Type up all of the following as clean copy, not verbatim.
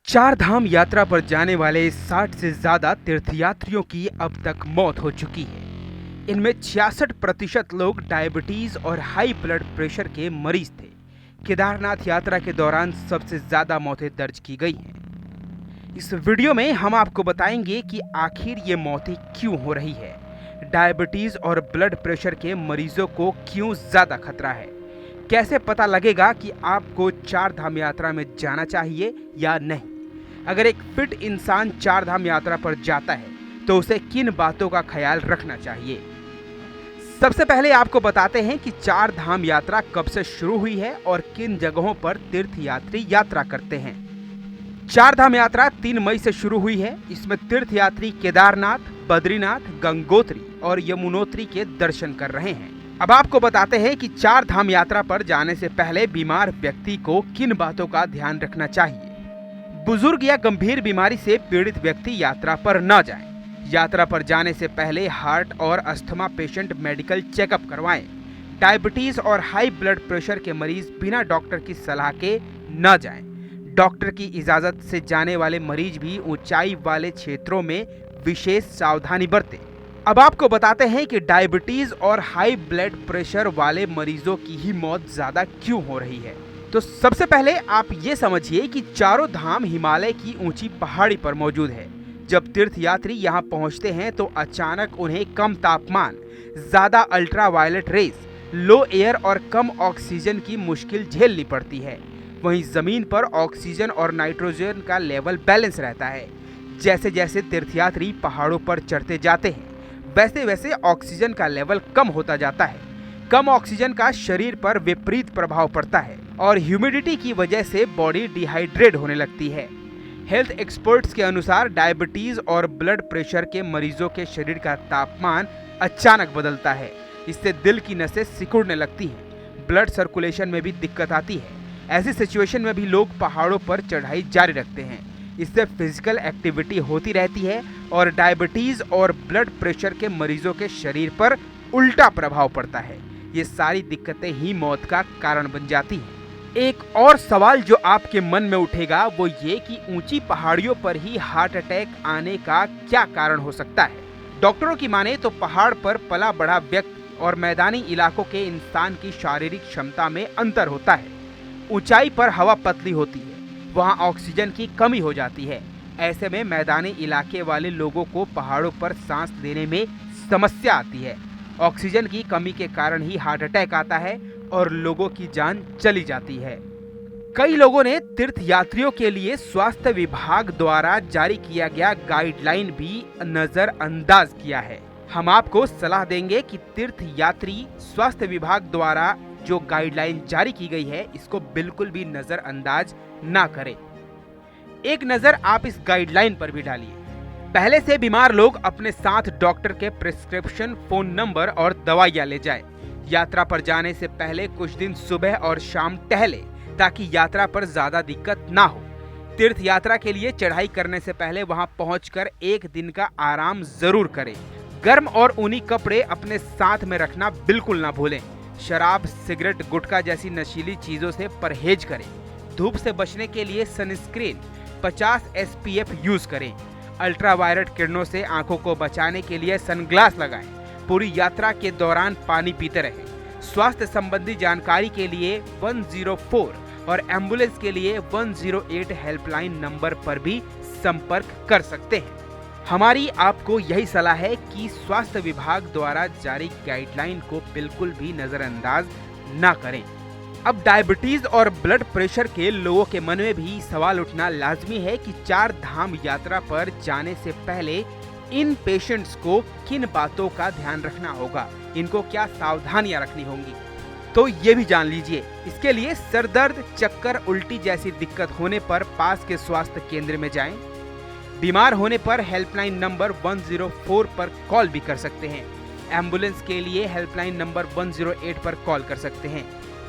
चार धाम यात्रा पर जाने वाले 60 से ज्यादा तीर्थयात्रियों की अब तक मौत हो चुकी है। इनमें 66% लोग डायबिटीज और हाई ब्लड प्रेशर के मरीज थे। केदारनाथ यात्रा के दौरान सबसे ज्यादा मौतें दर्ज की गई हैं। इस वीडियो में हम आपको बताएंगे कि आखिर ये मौतें क्यों हो रही है, डायबिटीज और ब्लड प्रेशर के मरीजों को क्यों ज्यादा खतरा है, कैसे पता लगेगा कि आपको चार धाम यात्रा में जाना चाहिए या नहीं। अगर एक फिट इंसान चार धाम यात्रा पर जाता है तो उसे किन बातों का ख्याल रखना चाहिए। सबसे पहले आपको बताते हैं कि चार धाम यात्रा कब से शुरू हुई है और किन जगहों पर तीर्थयात्री यात्रा करते हैं। चार धाम यात्रा 3 मई से शुरू हुई है। इसमें तीर्थयात्री केदारनाथ, बद्रीनाथ, गंगोत्री और यमुनोत्री के दर्शन कर रहे हैं। अब आपको बताते हैं कि चार धाम यात्रा पर जाने से पहले बीमार व्यक्ति को किन बातों का ध्यान रखना चाहिए। बुजुर्ग या गंभीर बीमारी से पीड़ित व्यक्ति यात्रा पर न जाएं। यात्रा पर जाने से पहले हार्ट और अस्थमा पेशेंट मेडिकल चेकअप करवाएं। डायबिटीज और हाई ब्लड प्रेशर के मरीज बिना डॉक्टर की सलाह के न जाएं। डॉक्टर की इजाजत से जाने वाले मरीज भी ऊंचाई वाले क्षेत्रों में विशेष सावधानी बरतें। अब आपको बताते हैं कि डायबिटीज और हाई ब्लड प्रेशर वाले मरीजों की ही मौत ज्यादा क्यों हो रही है। तो सबसे पहले आप ये समझिए कि चारों धाम हिमालय की ऊंची पहाड़ी पर मौजूद है। जब तीर्थयात्री यहाँ पहुँचते हैं तो अचानक उन्हें कम तापमान, ज्यादा अल्ट्रावायलेट रेज, लो एयर और कम ऑक्सीजन की मुश्किल झेलनी पड़ती है। वहीं जमीन पर ऑक्सीजन और नाइट्रोजन का लेवल बैलेंस रहता है। जैसे जैसे तीर्थयात्री पहाड़ों पर चढ़ते जाते हैं वैसे वैसे ऑक्सीजन का लेवल कम होता जाता है। कम ऑक्सीजन का शरीर पर विपरीत प्रभाव पड़ता है और ह्यूमिडिटी की वजह से बॉडी डिहाइड्रेट होने लगती है। हेल्थ एक्सपर्ट्स के अनुसार डायबिटीज और ब्लड प्रेशर के मरीजों के शरीर का तापमान अचानक बदलता है। इससे दिल की नसें सिकुड़ने लगती हैं, ब्लड सर्कुलेशन में भी दिक्कत आती है। ऐसी सिचुएशन में भी लोग पहाड़ों पर चढ़ाई जारी रखते हैं। इससे फिजिकल एक्टिविटी होती रहती है और डायबिटीज और ब्लड प्रेशर के मरीजों के शरीर पर उल्टा प्रभाव पड़ता है। ये सारी दिक्कतें ही मौत का कारण बन जाती हैं। एक और सवाल जो आपके मन में उठेगा वो ये कि ऊंची पहाड़ियों पर ही हार्ट अटैक आने का क्या कारण हो सकता है। डॉक्टरों की माने तो पहाड़ पर पला बड़ा व्यक्ति और मैदानी इलाकों के इंसान की शारीरिक क्षमता में अंतर होता है। ऊंचाई पर हवा पतली होती है, वहाँ ऑक्सीजन की कमी हो जाती है। ऐसे में मैदानी इलाके वाले लोगों को पहाड़ों पर सांस लेने में समस्या आती है। ऑक्सीजन की कमी के कारण ही हार्ट अटैक आता है और लोगों की जान चली जाती है। कई लोगों ने तीर्थयात्रियों के लिए स्वास्थ्य विभाग द्वारा जारी किया गया गाइडलाइन भी नजरअंदाज किया है। हम आपको सलाह देंगे कि तीर्थयात्री स्वास्थ्य विभाग द्वारा जो गाइडलाइन जारी की गई है इसको बिल्कुल भी नजरअंदाज ना करें। एक नजर आप इस गाइडलाइन पर भी डालिए। पहले से बीमार लोग अपने साथ डॉक्टर के प्रिस्क्रिप्शन, फोन नंबर और दवाइयां ले जाएं। यात्रा पर जाने से पहले कुछ दिन सुबह और शाम टहले ताकि यात्रा पर ज्यादा दिक्कत ना हो। तीर्थ यात्रा के लिए चढ़ाई करने से पहले वहां पहुंचकर एक दिन का आराम जरूर करें। गर्म और ऊनी कपड़े अपने साथ में रखना बिल्कुल ना भूलें। शराब, सिगरेट, गुटखा जैसी नशीली चीजों से परहेज करें। धूप से बचने के लिए सनस्क्रीन 50 SPF यूज करें। अल्ट्रावायलेट किरणों से आंखों को बचाने के लिए सनग्लास लगाएं। पूरी यात्रा के दौरान पानी पीते रहें। स्वास्थ्य संबंधी जानकारी के लिए 104 और एम्बुलेंस के लिए 108 हेल्पलाइन नंबर पर भी संपर्क कर सकते हैं। हमारी आपको यही सलाह है कि स्वास्थ्य विभाग द्वारा जारी गाइडलाइन को बिल्कुल भी नजरअंदाज ना करें। अब डायबिटीज और ब्लड प्रेशर के लोगों के मन में भी सवाल उठना लाजमी है कि चार धाम यात्रा पर जाने से पहले इन पेशेंट्स को किन बातों का ध्यान रखना होगा, इनको क्या सावधानियां रखनी होंगी। तो ये भी जान लीजिए। इसके लिए सर दर्द, चक्कर, उल्टी जैसी दिक्कत होने पर पास के स्वास्थ्य केंद्र में जाएं। बीमार होने पर हेल्पलाइन नंबर 104 पर कॉल भी कर सकते हैं। एम्बुलेंस के लिए हेल्पलाइन नंबर 108 पर कॉल कर सकते हैं।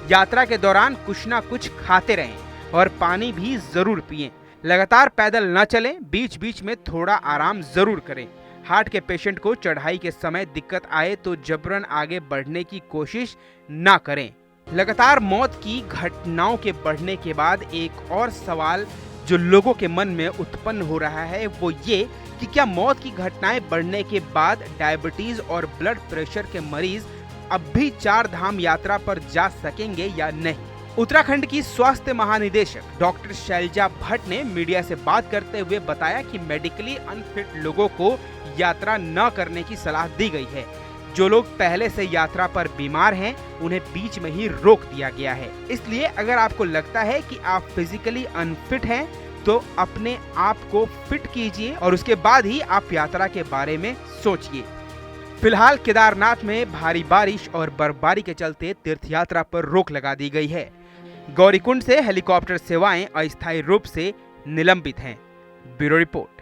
यात्रा के दौरान कुछ ना कुछ खाते रहें और पानी भी जरूर पिएं। लगातार पैदल न चलें, बीच बीच में थोड़ा आराम जरूर करें। हार्ट के पेशेंट को चढ़ाई के समय दिक्कत आए तो जबरन आगे बढ़ने की कोशिश ना करें। लगातार मौत की घटनाओं के बढ़ने के बाद एक और सवाल जो लोगों के मन में उत्पन्न हो रहा है वो ये कि क्या मौत की घटनाएं बढ़ने के बाद डायबिटीज और ब्लड प्रेशर के मरीज अब भी 4 धाम यात्रा पर जा सकेंगे या नहीं। उत्तराखंड की स्वास्थ्य महानिदेशक डॉक्टर शैलजा भट्ट ने मीडिया से बात करते हुए बताया कि मेडिकली अनफिट लोगों को यात्रा न करने की सलाह दी गई है। जो लोग पहले से यात्रा पर बीमार हैं, उन्हें बीच में ही रोक दिया गया है। इसलिए अगर आपको लगता है कि आप फिजिकली अनफिट हैं, तो अपने आप को फिट कीजिए और उसके बाद ही आप यात्रा के बारे में सोचिए। फिलहाल केदारनाथ में भारी बारिश और बर्फबारी के चलते तीर्थयात्रा पर रोक लगा दी गई है। गौरीकुंड से हेलीकॉप्टर सेवाएं अस्थायी रूप से निलंबित हैं। Bureau report.